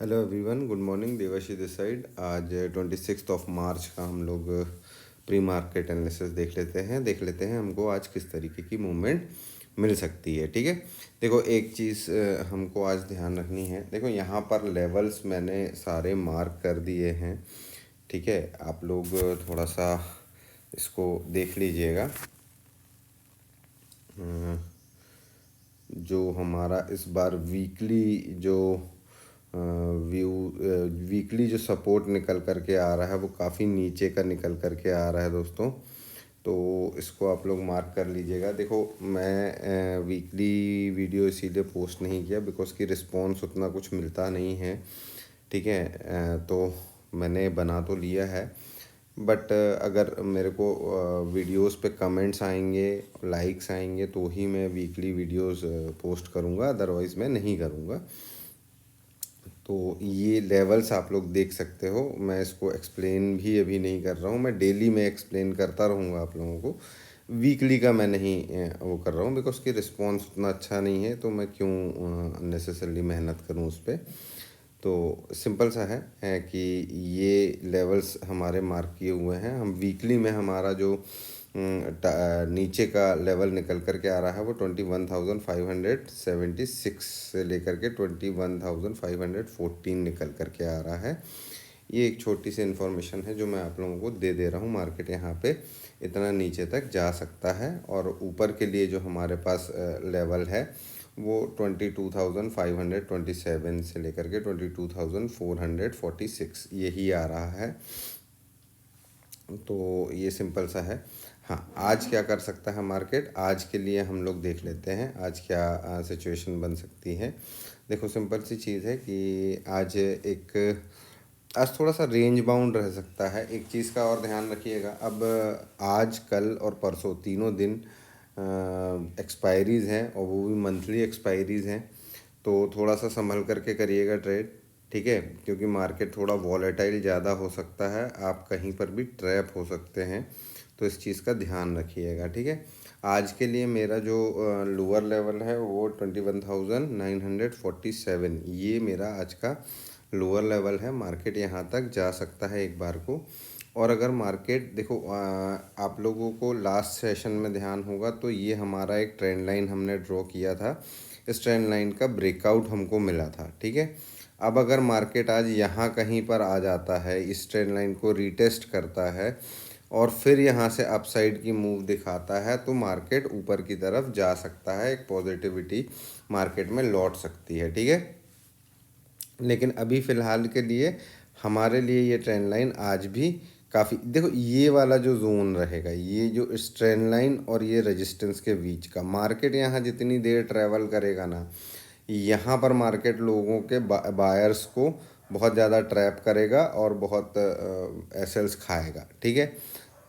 Hello everyone, good morning. Devashi this side. आज 26 मार्च का हम लोग प्री मार्केट एनालिसिस देख लेते हैं हमको आज किस तरीके की मूवमेंट मिल सकती है। ठीक है, देखो एक चीज़ हमको आज ध्यान रखनी है। देखो यहाँ पर लेवल्स मैंने सारे मार्क कर दिए हैं। ठीक है, आप लोग थोड़ा सा इसको देख लीजिएगा। जो हमारा इस बार वीकली जो व्यू वीकली जो सपोर्ट निकल कर के आ रहा है वो काफ़ी नीचे का निकल कर के आ रहा है दोस्तों। तो इसको आप लोग मार्क कर लीजिएगा। देखो मैं वीकली वीडियो इसीलिए पोस्ट नहीं किया बिकॉज की रिस्पॉन्स उतना कुछ मिलता नहीं है। ठीक है, तो मैंने बना तो लिया है, बट अगर मेरे को वीडियोस पे कमेंट्स आएंगे, लाइक्स आएंगे तो ही मैं वीकली वीडियोस पोस्ट करूँगा, अदरवाइज़ मैं नहीं करूँगा। तो ये लेवल्स आप लोग देख सकते हो। मैं इसको एक्सप्लेन भी अभी नहीं कर रहा हूँ, मैं डेली में एक्सप्लेन करता रहूँगा आप लोगों को। वीकली का मैं नहीं वो कर रहा हूँ बिकॉज की रिस्पॉन्स उतना अच्छा नहीं है, तो मैं क्यों नेसेसरली मेहनत करूँ उस पर। तो सिंपल सा है कि ये लेवल्स हमारे मार्क किए हुए हैं। हम वीकली में हमारा जो नीचे का लेवल निकल कर के आ रहा है वो 21,576 से लेकर के 21,514 निकल कर के आ रहा है। ये एक छोटी सी इन्फॉर्मेशन है जो मैं आप लोगों को दे दे रहा हूँ। मार्केट यहाँ पे इतना नीचे तक जा सकता है, और ऊपर के लिए जो हमारे पास लेवल है वो 22,527 से लेकर के 22,446 यही आ रहा है। तो ये सिंपल सा है। हाँ, आज क्या कर सकता है मार्केट, आज के लिए हम लोग देख लेते हैं आज क्या सिचुएशन बन सकती है। देखो सिंपल सी चीज़ है कि आज थोड़ा सा रेंज बाउंड रह सकता है। एक चीज़ का और ध्यान रखिएगा, अब आज कल और परसों तीनों दिन एक्सपायरीज़ हैं, और वो भी मंथली एक्सपायरीज़ हैं। तो थोड़ा सा संभल करके करिएगा ट्रेड। ठीक है, क्योंकि मार्केट थोड़ा वॉलेटाइल ज़्यादा हो सकता है, आप कहीं पर भी ट्रैप हो सकते हैं, तो इस चीज़ का ध्यान रखिएगा। ठीक है, आज के लिए मेरा जो लोअर लेवल है वो 21,947, ये मेरा आज का लोअर लेवल है। मार्केट यहाँ तक जा सकता है एक बार को। और अगर मार्केट देखो आप लोगों को लास्ट सेशन में ध्यान होगा तो ये हमारा एक ट्रेंड लाइन हमने ड्रॉ किया था, इस ट्रेंड लाइन का ब्रेकआउट हमको मिला था। ठीक है, अब अगर मार्केट आज यहाँ कहीं पर आ जाता है, इस ट्रेंड लाइन को रीटेस्ट करता है और फिर यहाँ से अपसाइड की मूव दिखाता है, तो मार्केट ऊपर की तरफ जा सकता है, एक पॉजिटिविटी मार्केट में लौट सकती है। ठीक है, लेकिन अभी फ़िलहाल के लिए हमारे लिए ये ट्रेंड लाइन आज भी काफ़ी, देखो ये वाला जो जोन रहेगा, ये जो इस ट्रेंड लाइन और ये रेजिस्टेंस के बीच का, मार्केट यहाँ जितनी देर ट्रैवल करेगा ना, यहाँ पर मार्केट लोगों के बायर्स को बहुत ज़्यादा ट्रैप करेगा और बहुत एसेल्स खाएगा। ठीक है,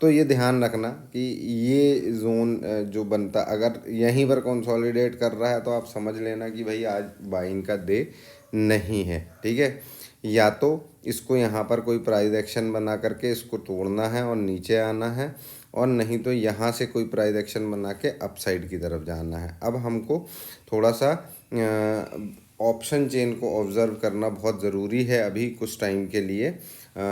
तो ये ध्यान रखना कि ये जोन जो बनता, अगर यहीं पर कंसोलिडेट कर रहा है तो आप समझ लेना कि भाई आज बाइंग का डे नहीं है। ठीक है, या तो इसको यहाँ पर कोई प्राइस एक्शन बना करके इसको तोड़ना है और नीचे आना है, और नहीं तो यहाँ से कोई प्राइस एक्शन बना के अपसाइड की तरफ जाना है। अब हमको थोड़ा सा ऑप्शन चेन को ऑब्ज़र्व करना बहुत ज़रूरी है अभी कुछ टाइम के लिए।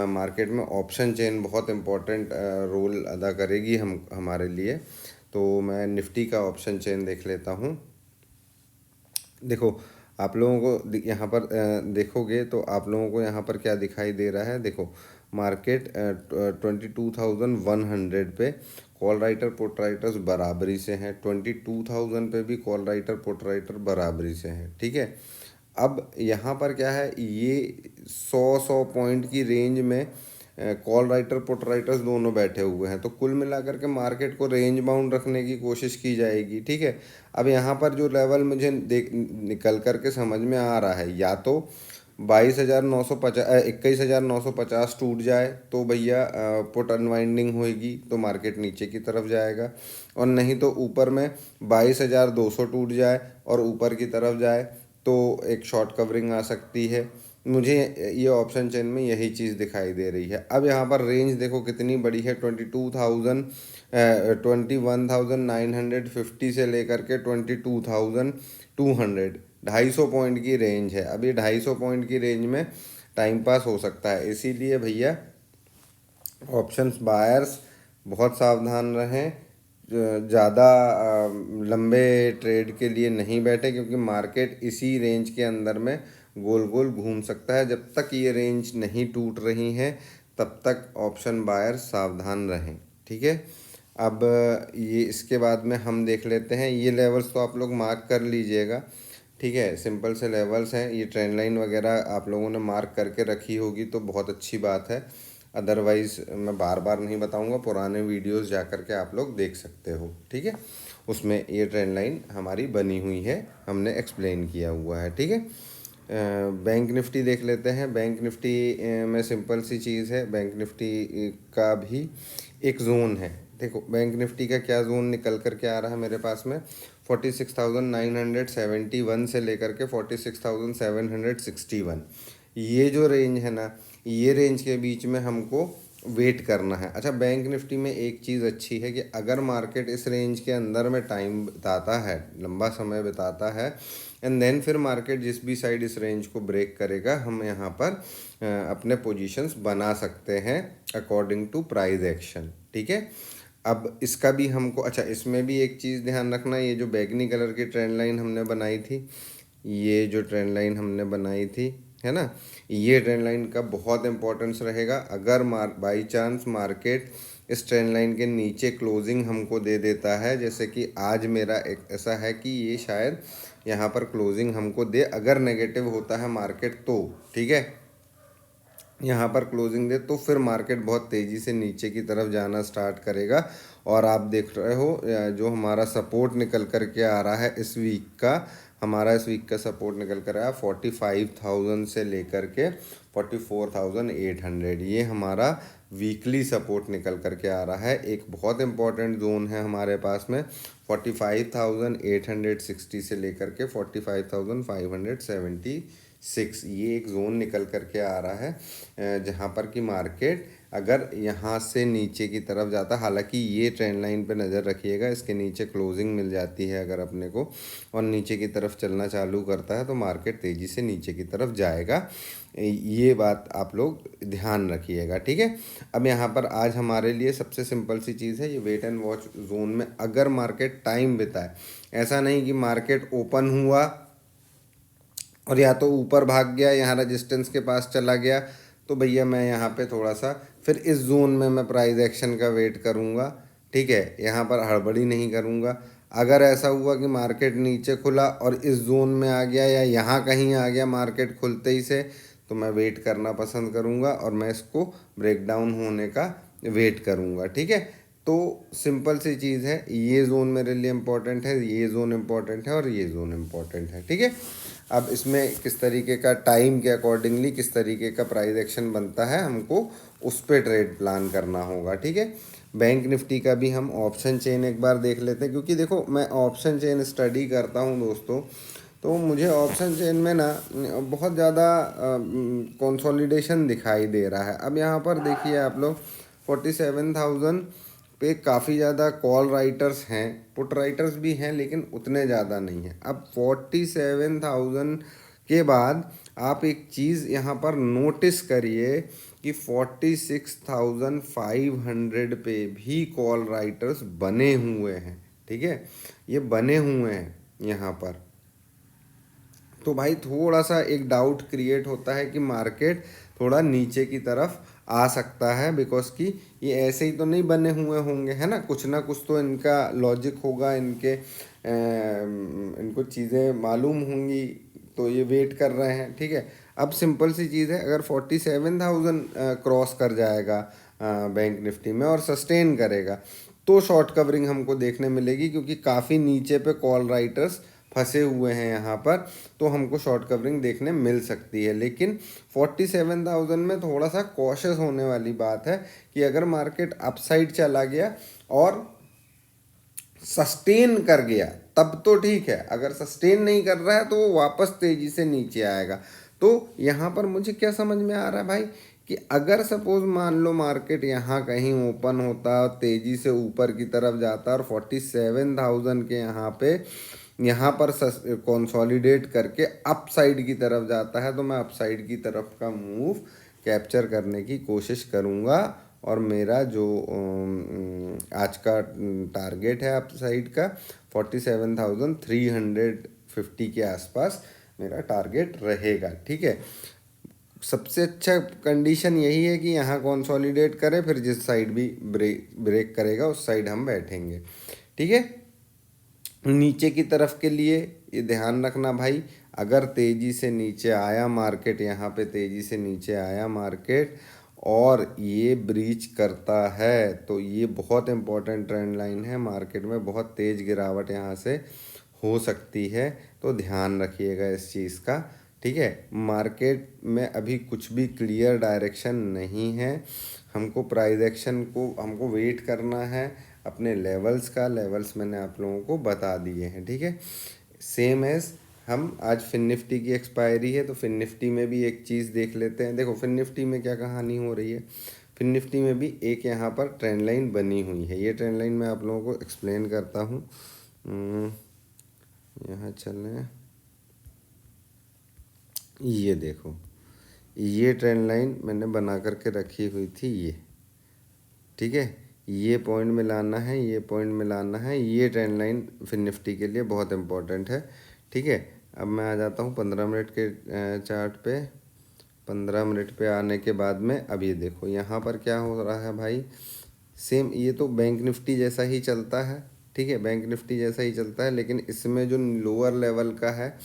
मार्केट में ऑप्शन चेन बहुत इम्पोर्टेंट रोल अदा करेगी हमारे लिए। तो मैं निफ्टी का ऑप्शन चेन देख लेता हूँ। देखो आप लोगों को यहाँ पर देखोगे तो आप लोगों को यहाँ पर क्या दिखाई दे रहा है। देखो मार्केट 22,100 पे कॉल राइटर पुट राइटर्स बराबरी से हैं, 22,000 पे भी कॉल राइटर पुट राइटर बराबरी से हैं। ठीक है, अब यहाँ पर क्या है, ये 100 पॉइंट की रेंज में कॉल राइटर पुट राइटर्स दोनों बैठे हुए हैं, तो कुल मिलाकर के मार्केट को रेंज बाउंड रखने की कोशिश की जाएगी। ठीक है, अब यहाँ पर जो लेवल मुझे देख निकल कर के समझ में आ रहा है, या तो 21,950 टूट जाए तो भैया पुट अनवाइंडिंग होएगी तो मार्केट नीचे की तरफ जाएगा, और नहीं तो ऊपर में 22,200 टूट जाए और ऊपर की तरफ जाए तो एक शॉर्ट कवरिंग आ सकती है। मुझे ये ऑप्शन चेन में यही चीज़ दिखाई दे रही है। अब यहाँ पर रेंज देखो कितनी बड़ी है, 21,950 से लेकर के 22,200। 250 पॉइंट की रेंज है। अभी 250 पॉइंट की रेंज में टाइम पास हो सकता है, इसीलिए भैया ऑप्शंस बायर्स बहुत सावधान रहें। ज़्यादा लंबे ट्रेड के लिए नहीं बैठे, क्योंकि मार्केट इसी रेंज के अंदर में गोल गोल घूम सकता है। जब तक ये रेंज नहीं टूट रही है तब तक ऑप्शन बायर सावधान रहें, ठीक है। अब ये इसके बाद में हम देख लेते हैं, ये लेवल्स तो आप लोग मार्क कर लीजिएगा, ठीक है। सिंपल से लेवल्स हैं, ये ट्रेंड लाइन वगैरह आप लोगों ने मार्क करके रखी होगी तो बहुत अच्छी बात है। अदरवाइज़ मैं बार बार नहीं बताऊंगा, पुराने वीडियोस जा कर के आप लोग देख सकते हो, ठीक है। उसमें ये ट्रेंड लाइन हमारी बनी हुई है, हमने एक्सप्लेन किया हुआ है, ठीक है। बैंक निफ्टी देख लेते हैं। बैंक निफ्टी में सिंपल सी चीज़ है, बैंक निफ्टी का भी एक जोन है। देखो बैंक निफ्टी का क्या जोन निकल कर के आ रहा है मेरे पास में, 46,971 से लेकर के 46,761, ये जो रेंज है ना, ये रेंज के बीच में हमको वेट करना है। अच्छा, बैंक निफ्टी में एक चीज़ अच्छी है कि अगर मार्केट इस रेंज के अंदर में टाइम बिताता है, लंबा समय बिताता है, एंड देन फिर मार्केट जिस भी साइड इस रेंज को ब्रेक करेगा, हम यहाँ पर अपने पोजीशंस बना सकते हैं अकॉर्डिंग टू प्राइस एक्शन, ठीक है। अब इसका भी हमको, अच्छा इसमें भी एक चीज़ ध्यान रखना, ये जो बैगनी कलर की ट्रेंड लाइन हमने बनाई थी, ये जो ट्रेंड लाइन हमने बनाई थी, है ना, ये ट्रेंड लाइन का बहुत इंपॉर्टेंस रहेगा। अगर बाई चांस मार्केट इस ट्रेंड लाइन के नीचे क्लोजिंग हमको दे देता है, जैसे कि आज मेरा एक ऐसा है कि ये शायद यहाँ पर क्लोजिंग हमको दे, अगर नेगेटिव होता है मार्केट तो ठीक है, यहाँ पर क्लोजिंग दे तो फिर मार्केट बहुत तेज़ी से नीचे की तरफ जाना स्टार्ट करेगा। और आप देख रहे हो जो हमारा सपोर्ट निकल कर के आ रहा है इस वीक का, हमारा इस वीक का सपोर्ट निकल कर आया 45,000 से लेकर के 44,800, ये हमारा वीकली सपोर्ट निकल कर के आ रहा है। एक बहुत इंपॉर्टेंट जोन है हमारे पास में 45,860 से लेकर के 45,576, ये एक जोन निकल कर के आ रहा है जहाँ पर कि मार्केट अगर यहाँ से नीचे की तरफ जाता, हालांकि ये ट्रेंड लाइन पे नज़र रखिएगा, इसके नीचे क्लोजिंग मिल जाती है अगर अपने को और नीचे की तरफ चलना चालू करता है तो मार्केट तेज़ी से नीचे की तरफ जाएगा, ये बात आप लोग ध्यान रखिएगा, ठीक है। अब यहाँ पर आज हमारे लिए सबसे सिंपल सी चीज़ है, ये वेट एंड वॉच जोन में अगर मार्केट टाइम बिताए, ऐसा नहीं कि मार्केट ओपन हुआ और या तो ऊपर भाग गया, यहाँ रजिस्टेंस के पास चला गया, तो भैया मैं यहाँ पे थोड़ा सा फिर इस जोन में मैं प्राइस एक्शन का वेट करूँगा, ठीक है, यहाँ पर हड़बड़ी नहीं करूँगा। अगर ऐसा हुआ कि मार्केट नीचे खुला और इस जोन में आ गया या यहाँ कहीं आ गया मार्केट खुलते ही से, तो मैं वेट करना पसंद करूँगा और मैं इसको ब्रेक डाउन होने का वेट करूँगा, ठीक है। तो सिंपल सी चीज़ है, ये जोन मेरे लिए इम्पोर्टेंट है, ये जोन इम्पोर्टेंट है और ये जोन इम्पोर्टेंट है, ठीक है। अब इसमें किस तरीके का टाइम के अकॉर्डिंगली किस तरीके का प्राइस एक्शन बनता है, हमको उस पर ट्रेड प्लान करना होगा, ठीक है। बैंक निफ्टी का भी हम ऑप्शन चेन एक बार देख लेते हैं, क्योंकि देखो मैं ऑप्शन चेन स्टडी करता हूँ दोस्तों, तो मुझे ऑप्शन चेन में ना बहुत ज़्यादा कंसोलिडेशन दिखाई दे रहा है। अब यहाँ पर देखिए आप लोग 47,000 पे काफ़ी ज़्यादा कॉल राइटर्स हैं, पुट राइटर्स भी हैं, लेकिन उतने ज़्यादा नहीं हैं। अब 47,000 के बाद आप एक चीज़ यहाँ पर नोटिस करिए कि 46,500 पे भी कॉल राइटर्स बने हुए हैं, ठीक है, ये बने हुए हैं यहाँ पर। तो भाई थोड़ा सा एक डाउट क्रिएट होता है कि मार्केट थोड़ा नीचे की तरफ आ सकता है, बिकॉज कि ये ऐसे ही तो नहीं बने हुए होंगे, है ना कुछ तो इनका लॉजिक होगा, इनको चीज़ें मालूम होंगी, तो ये वेट कर रहे हैं, ठीक है। अब सिंपल सी चीज़ है, अगर 47,000 क्रॉस कर जाएगा बैंक निफ्टी में और सस्टेन करेगा तो शॉर्ट कवरिंग हमको देखने मिलेगी, क्योंकि काफ़ी नीचे पे कॉल राइटर्स फंसे हुए हैं यहाँ पर, तो हमको शॉर्ट कवरिंग देखने मिल सकती है। लेकिन 47,000 में थोड़ा सा कॉशियस होने वाली बात है कि अगर मार्केट अपसाइड चला गया और सस्टेन कर गया तब तो ठीक है, अगर सस्टेन नहीं कर रहा है तो वो वापस तेज़ी से नीचे आएगा। तो यहाँ पर मुझे क्या समझ में आ रहा है भाई, कि अगर सपोज मान लो मार्केट यहाँ कहीं ओपन होता, तेज़ी से ऊपर की तरफ जाता और 47,000 के यहाँ पे यहाँ पर कंसोलिडेट करके अप साइड की तरफ जाता है, तो मैं अप साइड की तरफ का मूव कैप्चर करने की कोशिश करूँगा। और मेरा जो आज का टारगेट है अप साइड का 47,350 के आसपास मेरा टारगेट रहेगा। ठीक है, सबसे अच्छा कंडीशन यही है कि यहाँ कंसोलिडेट करे, फिर जिस साइड भी ब्रेक करेगा उस साइड हम बैठेंगे। ठीक है, नीचे की तरफ के लिए ये ध्यान रखना भाई, अगर तेज़ी से नीचे आया मार्केट, यहाँ पे तेज़ी से नीचे आया मार्केट और ये ब्रीच करता है तो ये बहुत इंपॉर्टेंट ट्रेंड लाइन है, मार्केट में बहुत तेज़ गिरावट यहाँ से हो सकती है, तो ध्यान रखिएगा इस चीज़ का। ठीक है, मार्केट में अभी कुछ भी क्लियर डायरेक्शन नहीं है, हमको प्राइस एक्शन को हमको वेट करना है अपने लेवल्स का। लेवल्स मैंने आप लोगों को बता दिए हैं। ठीक है, सेम एज हम आज फिन निफ्टी की एक्सपायरी है, तो फिन निफ्टी में भी एक चीज़ देख लेते हैं। देखो फिन निफ्टी में क्या कहानी हो रही है, फिन निफ्टी में भी एक यहाँ पर ट्रेंड लाइन बनी हुई है। ये ट्रेंड लाइन मैं आप लोगों को एक्सप्लेन करता हूँ। यहाँ चलें, ये देखो, ये ट्रेंड लाइन मैंने बना करके रखी हुई थी ये। ठीक है, ये पॉइंट मिलाना है, ये पॉइंट मिलाना है, ये ट्रेंड लाइन फिन निफ्टी के लिए बहुत इंपॉर्टेंट है। ठीक है, अब मैं आ जाता हूँ 15 मिनट के चार्ट पे। 15 मिनट पे आने के बाद में अब ये देखो यहाँ पर क्या हो रहा है भाई, सेम ये तो बैंक निफ्टी जैसा ही चलता है। ठीक है, बैंक निफ्टी जैसा ही चलता है, लेकिन इसमें जो लोअर लेवल का है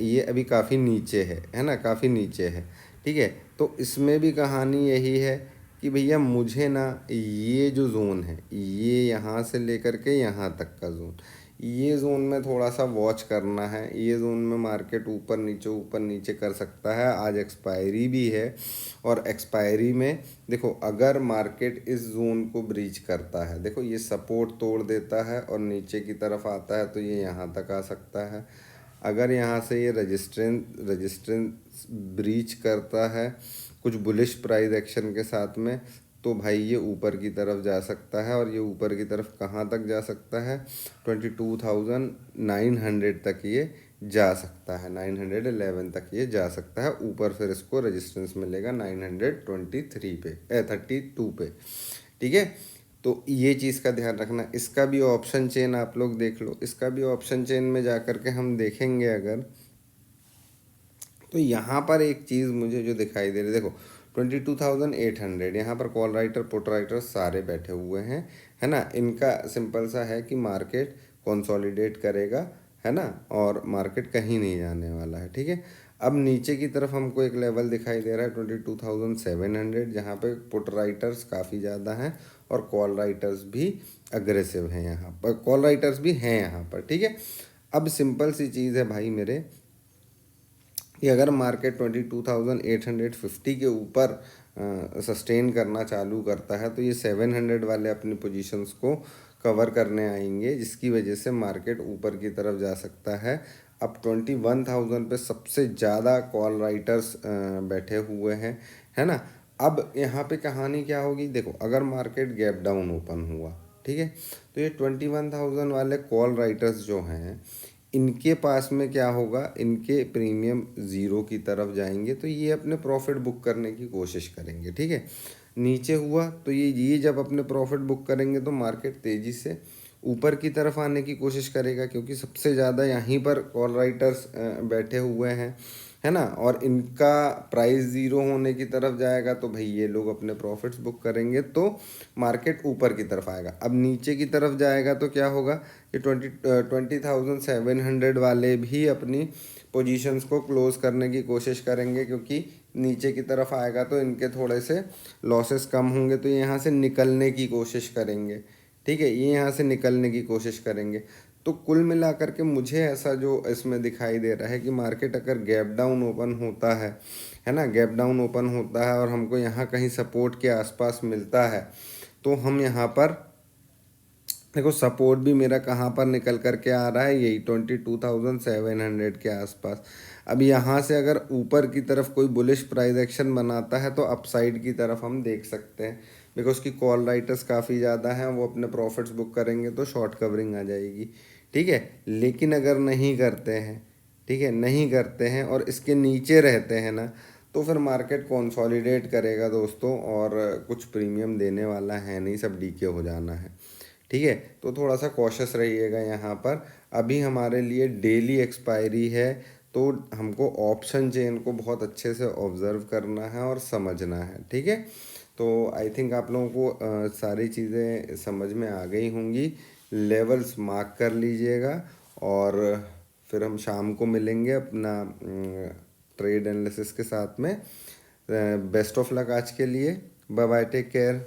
ये अभी काफ़ी नीचे है ना, काफ़ी नीचे है। ठीक है, तो इसमें भी कहानी यही है कि भैया मुझे ना ये जो जोन है, ये यहाँ से लेकर के यहाँ तक का जोन, ये जोन में थोड़ा सा वॉच करना है। ये जोन में मार्केट ऊपर नीचे कर सकता है। आज एक्सपायरी भी है, और एक्सपायरी में देखो अगर मार्केट इस जोन को ब्रीच करता है, देखो ये सपोर्ट तोड़ देता है और नीचे की तरफ आता है, तो ये यहाँ तक आ सकता है। अगर यहाँ से ये रजिस्टेंस ब्रीच करता है कुछ बुलिश प्राइस एक्शन के साथ में, तो भाई ये ऊपर की तरफ जा सकता है। और ये ऊपर की तरफ कहाँ तक जा सकता है, 22,900 तक ये जा सकता है, 911 तक ये जा सकता है ऊपर। फिर इसको रेजिस्टेंस मिलेगा 923 पे 32 पे। ठीक है, तो ये चीज़ का ध्यान रखना। इसका भी ऑप्शन चेन आप लोग देख लो, इसका भी ऑप्शन चेन में जा कर के हम देखेंगे अगर, तो यहाँ पर एक चीज़ मुझे जो दिखाई दे रही है, देखो 22,800 यहाँ पर कॉल राइटर पुट राइटर सारे बैठे हुए हैं, है ना। इनका सिंपल सा है कि मार्केट कंसोलिडेट करेगा, है ना, और मार्केट कहीं नहीं जाने वाला है। ठीक है, अब नीचे की तरफ हमको एक लेवल दिखाई दे रहा है 22,700, जहाँ पे पुट राइटर्स काफ़ी ज़्यादा हैं और कॉल राइटर्स भी अग्रेसिव हैं यहाँ पर, कॉल राइटर्स भी हैं यहाँ पर। ठीक है, अब सिंपल सी चीज़ है भाई मेरे, कि अगर मार्केट 22,850 के ऊपर सस्टेन करना चालू करता है, तो ये 700 वाले अपनी पोजीशंस को कवर करने आएंगे, जिसकी वजह से मार्केट ऊपर की तरफ जा सकता है। अब 21,000 पे सबसे ज़्यादा कॉल राइटर्स बैठे हुए हैं, है ना। अब यहाँ पे कहानी क्या होगी, देखो अगर मार्केट गैप डाउन ओपन हुआ, ठीक है, तो ये 21,000 वाले कॉल राइटर्स जो हैं, इनके पास में क्या होगा, इनके प्रीमियम ज़ीरो की तरफ जाएंगे, तो ये अपने प्रॉफिट बुक करने की कोशिश करेंगे। ठीक है, नीचे हुआ तो ये जब अपने प्रॉफिट बुक करेंगे तो मार्केट तेज़ी से ऊपर की तरफ आने की कोशिश करेगा, क्योंकि सबसे ज़्यादा यहीं पर कॉल राइटर्स बैठे हुए हैं, है ना। और इनका प्राइस ज़ीरो होने की तरफ जाएगा, तो भाई ये लोग अपने प्रॉफिट्स बुक करेंगे, तो मार्केट ऊपर की तरफ आएगा। अब नीचे की तरफ जाएगा तो क्या होगा कि 20,700 वाले भी अपनी पोजीशंस को क्लोज करने की कोशिश करेंगे, क्योंकि नीचे की तरफ आएगा तो इनके थोड़े से लॉसेस कम होंगे, तो ये यहाँ से निकलने की कोशिश करेंगे। ठीक है, ये यहाँ से निकलने की कोशिश करेंगे। तो कुल मिलाकर के मुझे ऐसा जो इसमें दिखाई दे रहा है कि मार्केट अगर गैप डाउन ओपन होता है ना, गैप डाउन ओपन होता है और हमको यहाँ कहीं सपोर्ट के आसपास मिलता है, तो हम यहाँ पर देखो सपोर्ट भी मेरा कहाँ पर निकल कर के आ रहा है, यही 22,700 के आसपास। अब यहाँ से अगर ऊपर की तरफ कोई बुलिश प्राइस एक्शन बनाता है, तो अपसाइड की तरफ हम देख सकते हैं, बिकॉज की कॉल राइटर्स काफ़ी ज़्यादा हैं, वो अपने प्रॉफिट्स बुक करेंगे तो शॉर्ट कवरिंग आ जाएगी। ठीक है। लेकिन अगर नहीं करते हैं, ठीक है, नहीं करते हैं और इसके नीचे रहते हैं ना, तो फिर मार्केट कंसोलिडेट करेगा दोस्तों, और कुछ प्रीमियम देने वाला है नहीं, सब डीके हो जाना है। ठीक है, तो थोड़ा सा कॉशियस रहिएगा यहाँ पर। अभी हमारे लिए डेली एक्सपायरी है, तो हमको ऑप्शन चेन को बहुत अच्छे से ऑब्जर्व करना है और समझना है। ठीक है, तो आई थिंक आप लोगों को सारी चीज़ें समझ में आ गई होंगी। लेवल्स मार्क कर लीजिएगा, और फिर हम शाम को मिलेंगे अपना ट्रेड एनालिसिस के साथ में। बेस्ट ऑफ लक आज के लिए। Bye bye, take care.